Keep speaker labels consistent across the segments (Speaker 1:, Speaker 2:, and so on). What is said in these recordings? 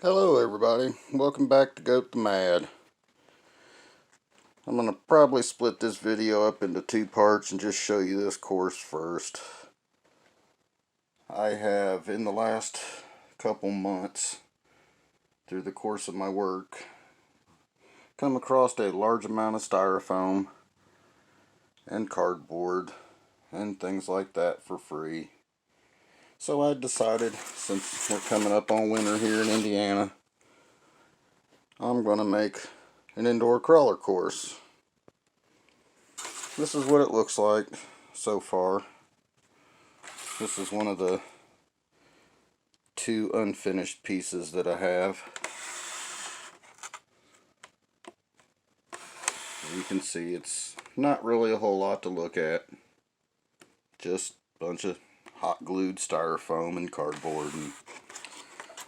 Speaker 1: Hello everybody, welcome back to Goat the Mad. I'm going to probably split this video up into two parts and just show you this course first. I have, in the last couple months, through the course of my work, come across a large amount of styrofoam and cardboard and things like that for free. So I decided, since we're coming up on winter here in Indiana, I'm going to make an indoor crawler course. This is what it looks like so far. This is one of the two unfinished pieces that I have. As you can see, it's not really a whole lot to look at. Just a bunch of hot glued styrofoam and cardboard and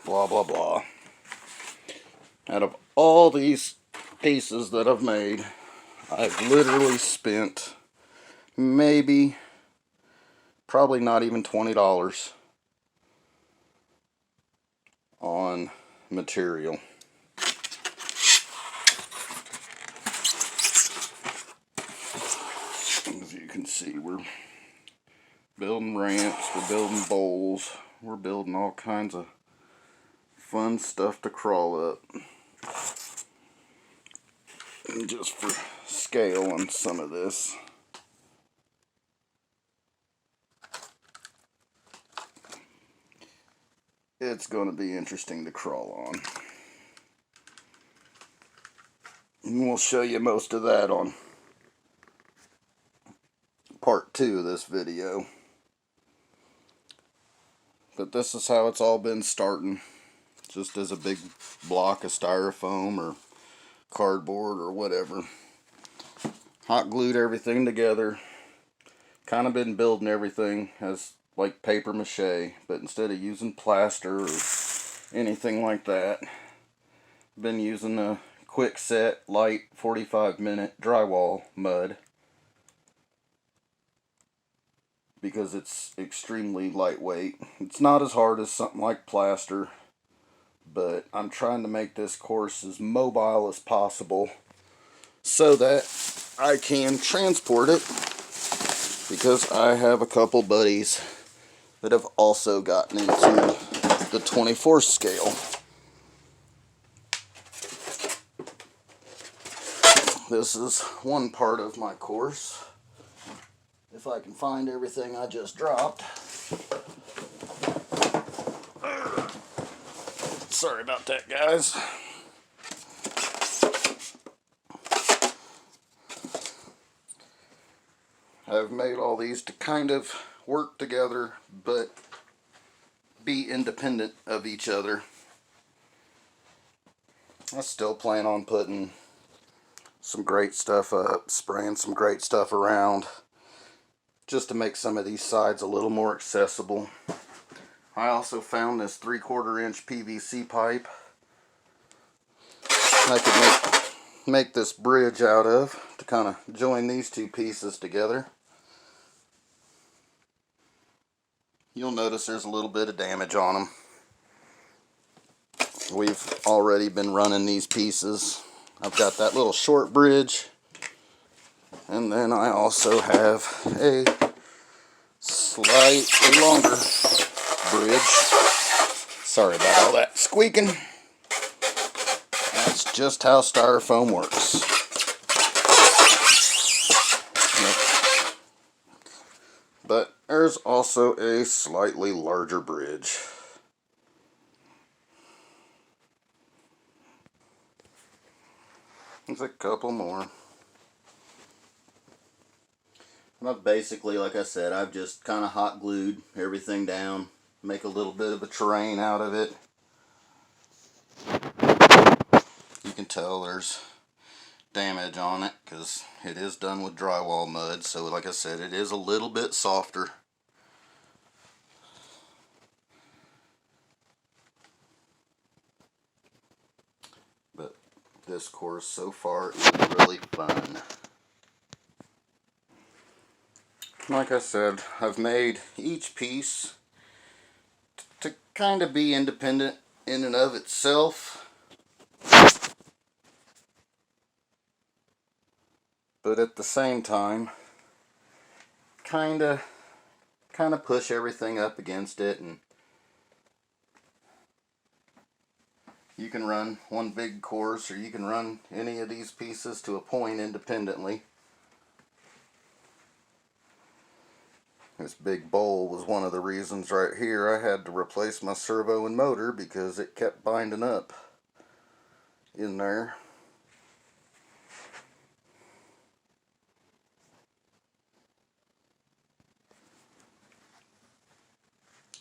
Speaker 1: blah blah blah. Out of all these pieces that I've made, I've literally spent probably not even $20 on material. As you can see, we're building ramps, we're building bowls, we're building all kinds of fun stuff to crawl up. And just for scale on some of this, it's going to be interesting to crawl on. And we'll show you most of that on part 2 of this video. But this is how it's all been starting. Just as a big block of styrofoam or cardboard or whatever. Hot glued everything together. Kind of been building everything as like paper mache, but instead of using plaster or anything like that, been using a quick set, light, 45-minute drywall mud because it's extremely lightweight. It's not as hard as something like plaster, but I'm trying to make this course as mobile as possible so that I can transport it, because I have a couple buddies that have also gotten into the 24 scale. This is one part of my course. If I can find everything I just dropped. Sorry about that, guys. I've made all these to kind of work together, but be independent of each other. I still plan on putting some great stuff up, spraying some great stuff around, just to make some of these sides a little more accessible. I also found this 3/4 inch PVC pipe I could make this bridge out of to kind of join these two pieces together. You'll notice there's a little bit of damage on them. We've already been running these pieces. I've got that little short bridge, and then I also have a slightly longer bridge. Sorry about all that squeaking. That's just how styrofoam works. But there's also a slightly larger bridge. There's a couple more. And I've basically, like I said, I've just kind of hot glued everything down, make a little bit of a terrain out of it. You can tell there's damage on it because it is done with drywall mud, so like I said, it is a little bit softer. But this course so far is really fun. Like I said, I've made each piece to kind of be independent in and of itself, but at the same time kind of push everything up against it, and you can run one big course or you can run any of these pieces to a point independently. This big bowl was one of the reasons right here I had to replace my servo and motor, because it kept binding up in there.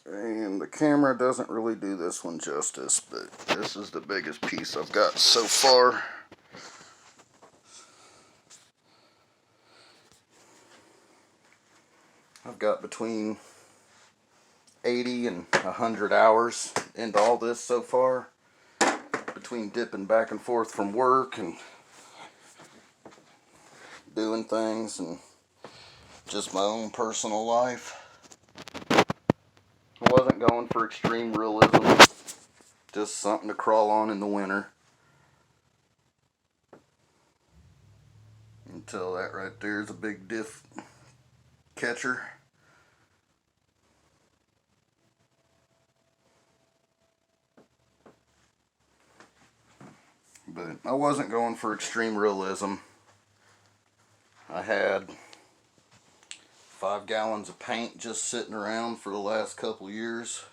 Speaker 1: And the camera doesn't really do this one justice, but this is the biggest piece I've got so far. I've got between 80 and 100 hours into all this so far, between dipping back and forth from work and doing things and just my own personal life. I wasn't going for extreme realism, just something to crawl on in the winter. Until that right there is a big diff catcher. But I wasn't going for extreme realism. I had 5 gallons of paint just sitting around for the last couple years.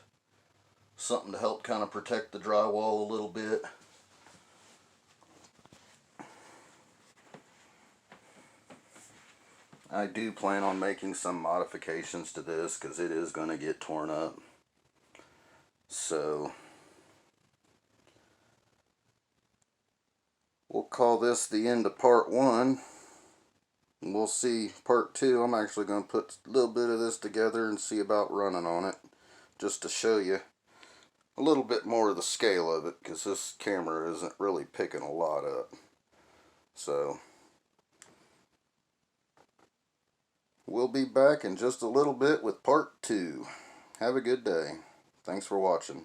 Speaker 1: Something to help kind of protect the drywall a little bit. I do plan on making some modifications to this because it is going to get torn up. So we'll call this the end of part 1. We'll see part 2. I'm actually going to put a little bit of this together and see about running on it, just to show you a little bit more of the scale of it, because this camera isn't really picking a lot up. So we'll be back in just a little bit with part 2. Have a good day. Thanks for watching.